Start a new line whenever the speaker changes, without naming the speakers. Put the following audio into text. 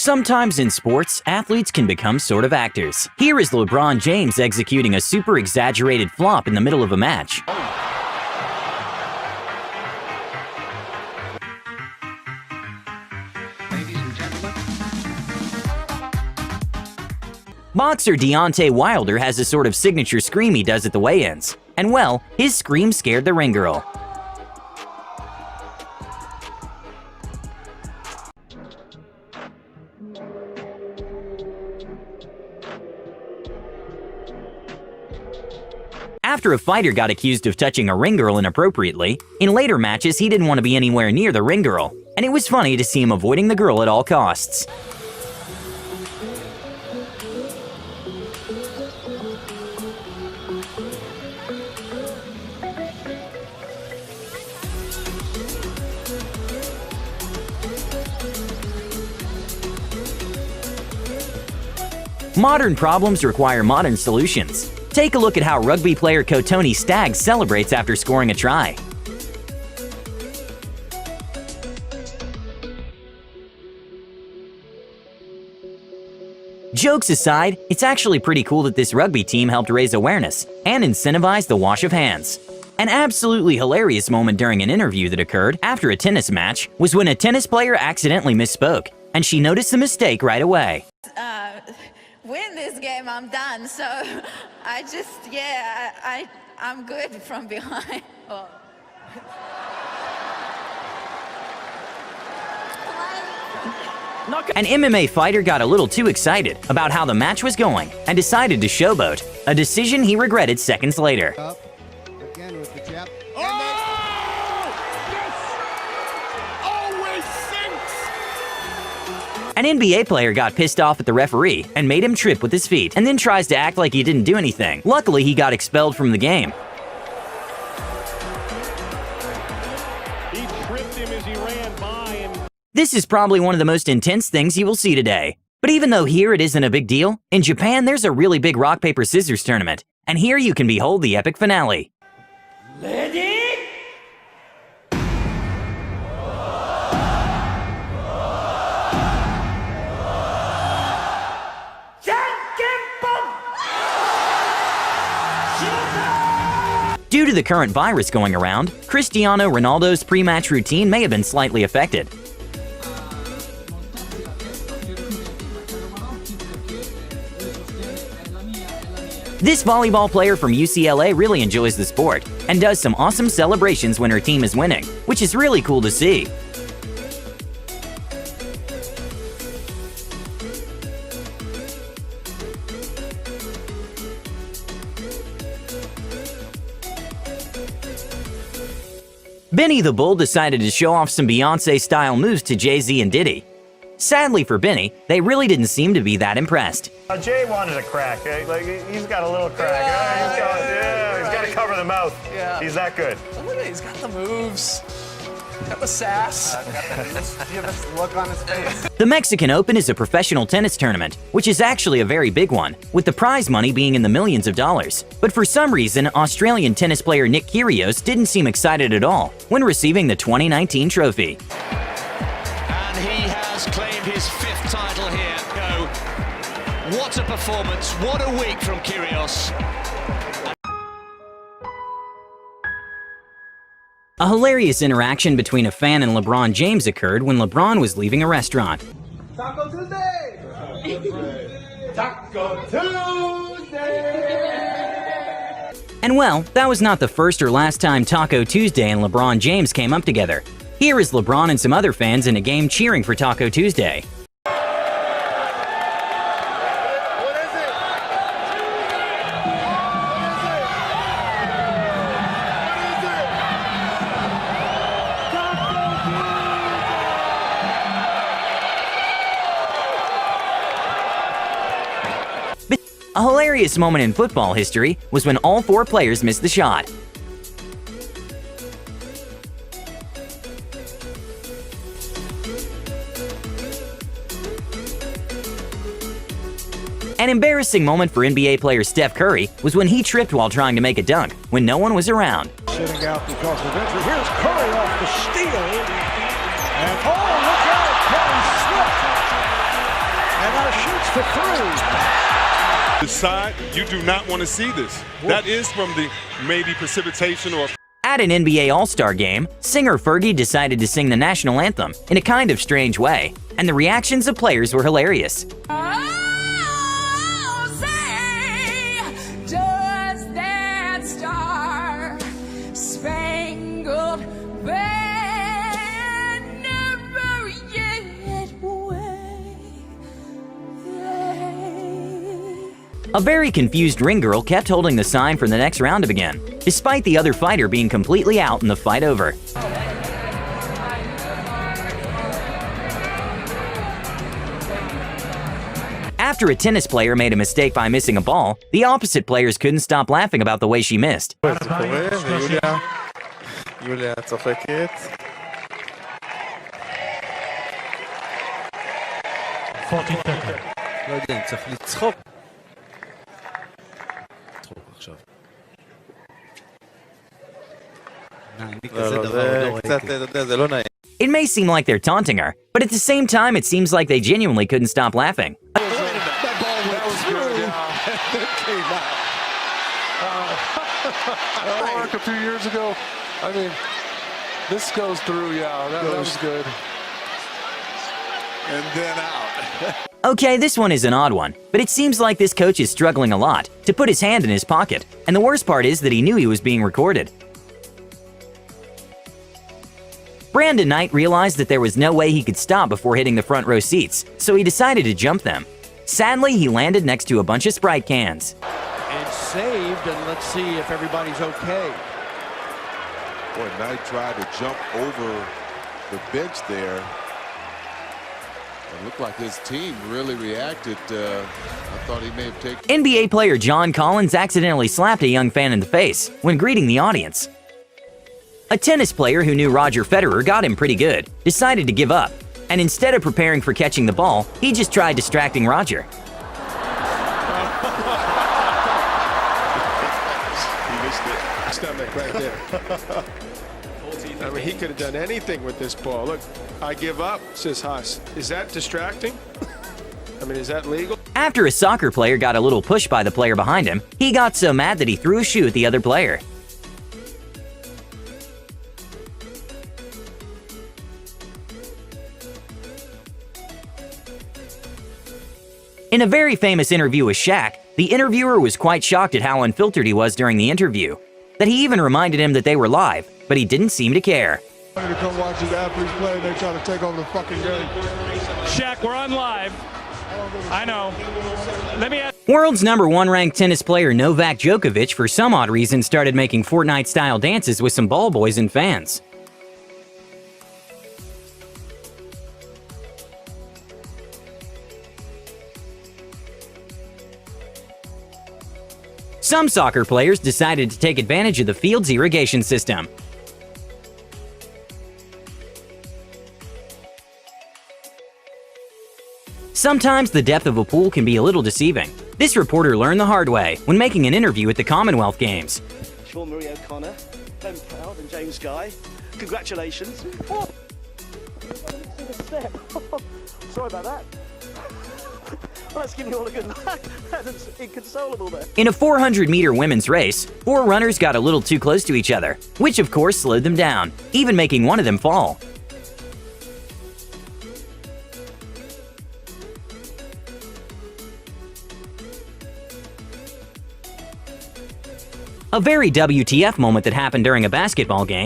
Sometimes in sports, athletes can become sort of actors. Here is LeBron James executing a super exaggerated flop in the middle of a match. Boxer Deontay Wilder has a sort of signature scream he does at the weigh-ins. And well, his scream scared the ring girl. After a fighter got accused of touching a ring girl inappropriately, in later matches he didn't want to be anywhere near the ring girl, and it was funny to see him avoiding the girl at all costs. Modern problems require modern solutions. Take a look at how rugby player Kotoni Staggs celebrates after scoring a try. Jokes aside, it's actually pretty cool that this rugby team helped raise awareness and incentivize the wash of hands. An absolutely hilarious moment during an interview that occurred after a tennis match was when a tennis player accidentally misspoke, and she noticed the mistake right away.
Win this game, I'm done. So I just, I'm good from behind. Oh.
An MMA fighter got a little too excited about how the match was going and decided to showboat, a decision he regretted seconds later.
Again with the jab.
An NBA player got pissed off at the referee and made him trip with his feet, and then tries to act like he didn't do anything. Luckily, he got expelled from the game.
He tripped him as he ran by and...
This is probably one of the most intense things you will see today. But even though here it isn't a big deal, in Japan there's a really big rock, paper, scissors tournament, and here you can behold the epic finale.
Ready?
Due to the current virus going around, Cristiano Ronaldo's pre-match routine may have been slightly affected. This volleyball player from UCLA really enjoys the sport and does some awesome celebrations when her team is winning, which is really cool to see. Benny the Bull decided to show off some Beyoncé-style moves to Jay-Z and Diddy. Sadly for Benny, they really didn't seem to be that impressed.
Jay wanted a crack. Like he's got a little crack. He's got to cover the mouth.
Yeah.
He's that good.
Look at it. He's got the moves. Got the sass.
Give us a look on his face.
The Mexican Open is a professional tennis tournament, which is actually a very big one, with the prize money being in the millions of dollars. But for some reason, Australian tennis player Nick Kyrgios didn't seem excited at all when receiving the 2019 trophy.
And he has claimed his 5th title here. No. What a performance, what a week from Kyrgios.
A hilarious interaction between a fan and LeBron James occurred when LeBron was leaving a restaurant.
Taco Tuesday! Taco Tuesday!
And well, that was not the first or last time Taco Tuesday and LeBron James came up together. Here is LeBron and some other fans in a game cheering for Taco Tuesday. A hilarious moment in football history was when all 4 players missed the shot. An embarrassing moment for NBA player Steph Curry was when he tripped while trying to make a dunk when no one was around.
Sitting out because of injury. Here's Curry off the steal. And oh, look out! Curry slipped. for three.
The side, you do not want to see this. That is from the maybe precipitation or.
At an NBA All-Star game, singer Fergie decided to sing the national anthem in a kind of strange way, and the reactions of players were hilarious. A very confused ring girl kept holding the sign for the next round to begin, despite the other fighter being completely out and the fight over. After a tennis player made a mistake by missing a ball, the opposite players couldn't stop laughing about the way she missed.
יוליה צוחקת. לא יודע, אני צריך לצחוק. צחוק עכשיו. זה לא נעים.
It may seem like they're taunting her, but at the same time, it seems like they genuinely couldn't stop laughing.
That ball was good. It came out. That worked a few years ago. I mean, this goes through, yeah, that was good. And then out.
Okay, this one is an odd one, but it seems like this coach is struggling a lot to put his hand in his pocket, and the worst part is that he knew he was being recorded. Brandon Knight realized that there was no way he could stop before hitting the front row seats, so he decided to jump them. Sadly, he landed next to a bunch of Sprite cans.
And saved, and let's see if everybody's okay.
Boy, Knight tried to jump over the bench there. It looked like his team really reacted. I thought he may have taken...
NBA player John Collins accidentally slapped a young fan in the face when greeting the audience. A tennis player who knew Roger Federer got him pretty good, decided to give up, and instead of preparing for catching the ball, he just tried distracting Roger.
He missed it. Stomach right there. I mean, he could have done anything with this ball. Look, I give up, says Haas. Is that distracting? I mean, is that legal?
After a soccer player got a little push by the player behind him, he got so mad that he threw a shoe at the other player. In a very famous interview with Shaq, the interviewer was quite shocked at how unfiltered he was during the interview, that he even reminded him that they were live, but he didn't seem to care.
I'm gonna come watch these athletes play, they try to take over the fucking game.
Shaq, we're on live. I know. Let me ask.
World's #1 ranked tennis player Novak Djokovic, for some odd reason, started making Fortnite-style dances with some ball boys and fans. Some soccer players decided to take advantage of the field's irrigation system. Sometimes the depth of a pool can be a little deceiving. This reporter learned the hard way when making an interview at the Commonwealth Games.
Sean Marie O'Connor, Ben Proud and James Guy, congratulations. Oh. Sorry about that. Well, let's give you all a good night. That's inconsolable there.
In a 400-meter women's race, 4 runners got a little too close to each other, which of course slowed them down, even making one of them fall. A very WTF moment that happened during a basketball game.